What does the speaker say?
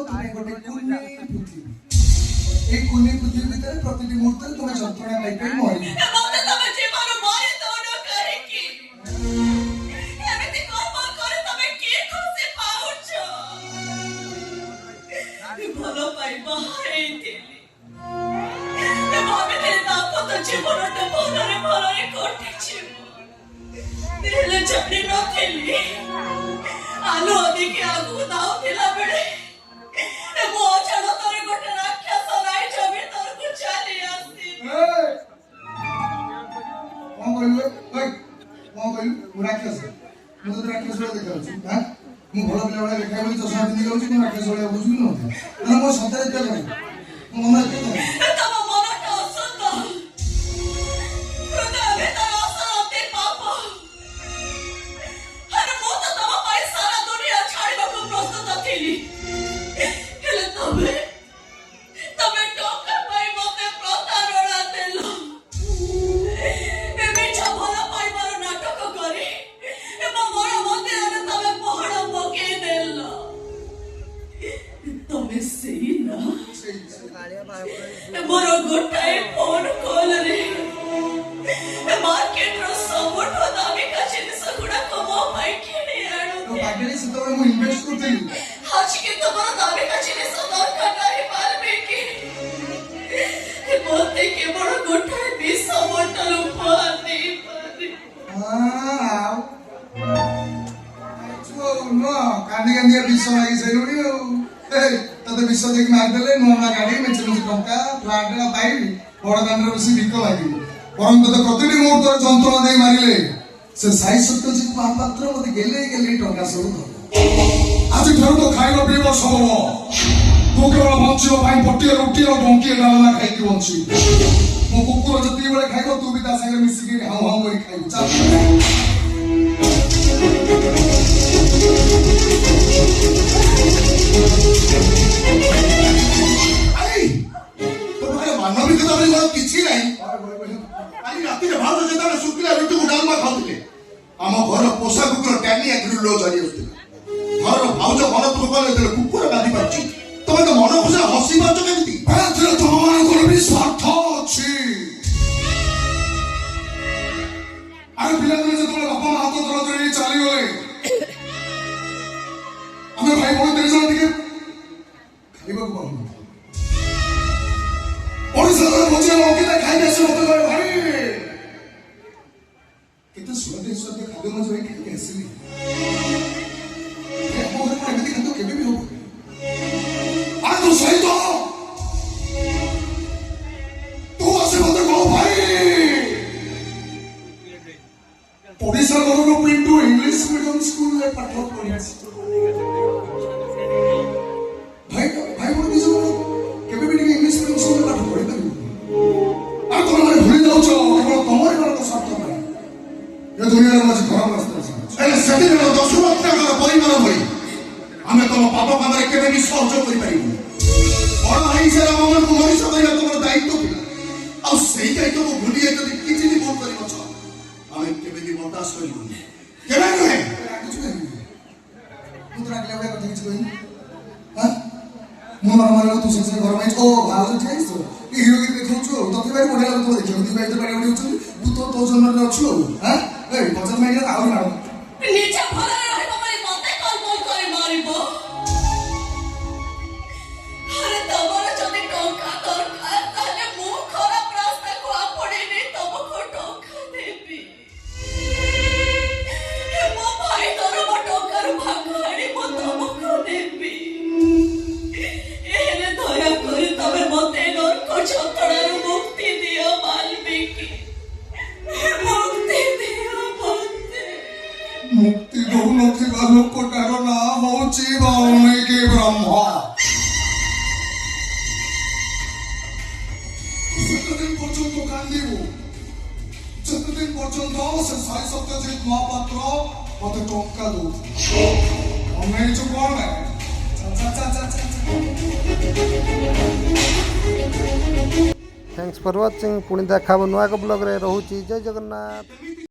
तुम्हें गोटे कुन्नी पृथ्वी एक कुन्नी पृथ्वी भीतर प्रतिटी मुहूर्त तुम्हें जंत्रणा पाई पाई मरी मते तमे जीवन मारे तो न करे की एमिति कोन करे तमे के खुशी पाउछो भलो पाई बाहरे थिली भाभी तेरे ताप तो जीवनटा भलरे भलरे कटिछि दिले छाड़ी न थिली आलो अधिके आगु दाव थिला बेले मो छड़ तोरे गोटे राक्षस नाइ छबि तोर को चली आसी कौन कहलु ओए कौन कहलु राक्षस मु तो राक्षस वाला देखा छु हां मु भलो पिला वाला देखा बोली चश्मा पिंदी गउछि कोन राक्षस वाला बुझु न ना मो सତରେ तो जानि मो मन के तम मनटा असुंद हृदय भीतर असंते पाप अरे मो तो तम पाई सारा दुनिया छाड़बा को प्रस्तुत थिली हेले तमे टोका पाई मते प्रतारणा देलो ए मिछा भला पाई मारो नाटक करी ए मोर मते अरे तमे पहाड़ मके देलो तमे सही ना मोर गोटाए फोन कॉल रे मार्केट रो सबट दामी का जिनिस गुडा कमो पाई किने आडो तो बागेले से तो मु इन्वेस्ट करथि आज के तमर दामी का जिनिस दरकार नाही पारबे की मोते के बड़ गोटाए 20 बोतल उपहार दे पारे हां जो नो कांदी कांदी विष लागी सैलुनी ए तते विष देख मार देले नो ना गाड़ी में चलु टंका फ्लाटला पाइबी बड़ दांडर बसी बिक लागी परम तते प्रतिटी मुहूर्त जंत्रणा दे मारिले से साई सत्यजित महापात्र मते गेले गेले टंका सब आज ठारू तो खाइबा पीबा सब तू केवल बंचियो भाई पट्टी रोटी और डोंकी डालना खाई की बंची मो कुकुर जति बेले खाइबो तू भी ता संगे मिसी के हाउ हाउ करी खाइबो चल आई तो भाई मानविकता रे किछि नाही आज राती रे भात जेता सुकिला रोटी को डालमा खाउतले आम घर पोषा कुकुर टैनी एग्री लो जारी होते घर भाउज घर तो कले देले कुकुर गादी पाछि तमे तो मन खुशी हसी पाछ केमिति बाथरे तो मन को भी स्वार्थ अछि आरे पिला ने जे तोला बापा हाथ धरा धरी चली गले हमें भाई बोल तेरे जन दिखे खाइबा को बाहु ओडिसा रे मजे ओकिता खाइ आसे मते भाई कितना स्वादिष्ट स्वादिष्ट खाद्य मजे भाई खाइ आसे ए मो घर में एमिति खाद्य केबे भी हो आ तो सही तो आसे मते को भाई ओडिसा गरो पिंटू इंग्लिश मीडियम स्कूल में पाठ पढि भाई भाई बोल दिसो केबे भी इंग्लिश मीडियम स्कूल में पाठ पढि परिबो आ तो माने भूली जाउ छ केवल तमरे बार तो स्वार्थ नहीं ये दुनिया रे मजे खराब रास्ता ए सेति रे 10 लाख टका परिमाण होई हमें तो पाप कामरे केबे भी सहयोग करि परिबो बड़ भाई से मन को मनुष्य दैला तमर दायित्व थिला आ सेही दायित्व को भूली जाय तो किछि भी भूल करिवो छ हमें केबे भी बर्दाश्त करिबो केबे नहे कुछ नहीं पुत्रा के लेवडा कथि किछि कहि हां मोर मारे तू से घर में ओ भाव ठाइस तो ई हीरो के देखौ छु तते भाई बढ़िया लागतो देखौ दी भाई तो बाड़ी उडी छु तू तो जन्म रे अछु हां ए बचन में आ मारो नीचे भले रहबो मरे मते कॉल करे मारिबो अरे तमर जदि टंका दरकार ताले मु खराब रास्ता को आपणे नै तमको टंका देबी ए मो भाई तोर मो टंकार भागाड़ी मो तमको देबी एले दया करे तमे मते नरक छतड़ार मुक्ति दियो वाल्मीकि मुक्ति दियो मते मुक्ति दो नथिबा लोकटार नाम होची वाल्मीकि ब्रह्मा जतदिन पर्यंत कांदिबो जतदिन पर्यंत से साई सत्यजित महापात्र मते टंका दो हमने जो कोन है थैंक्स फॉर वाचिंग पुणी देखा नुआ ब्लॉग रे रहूची जय जगन्नाथ।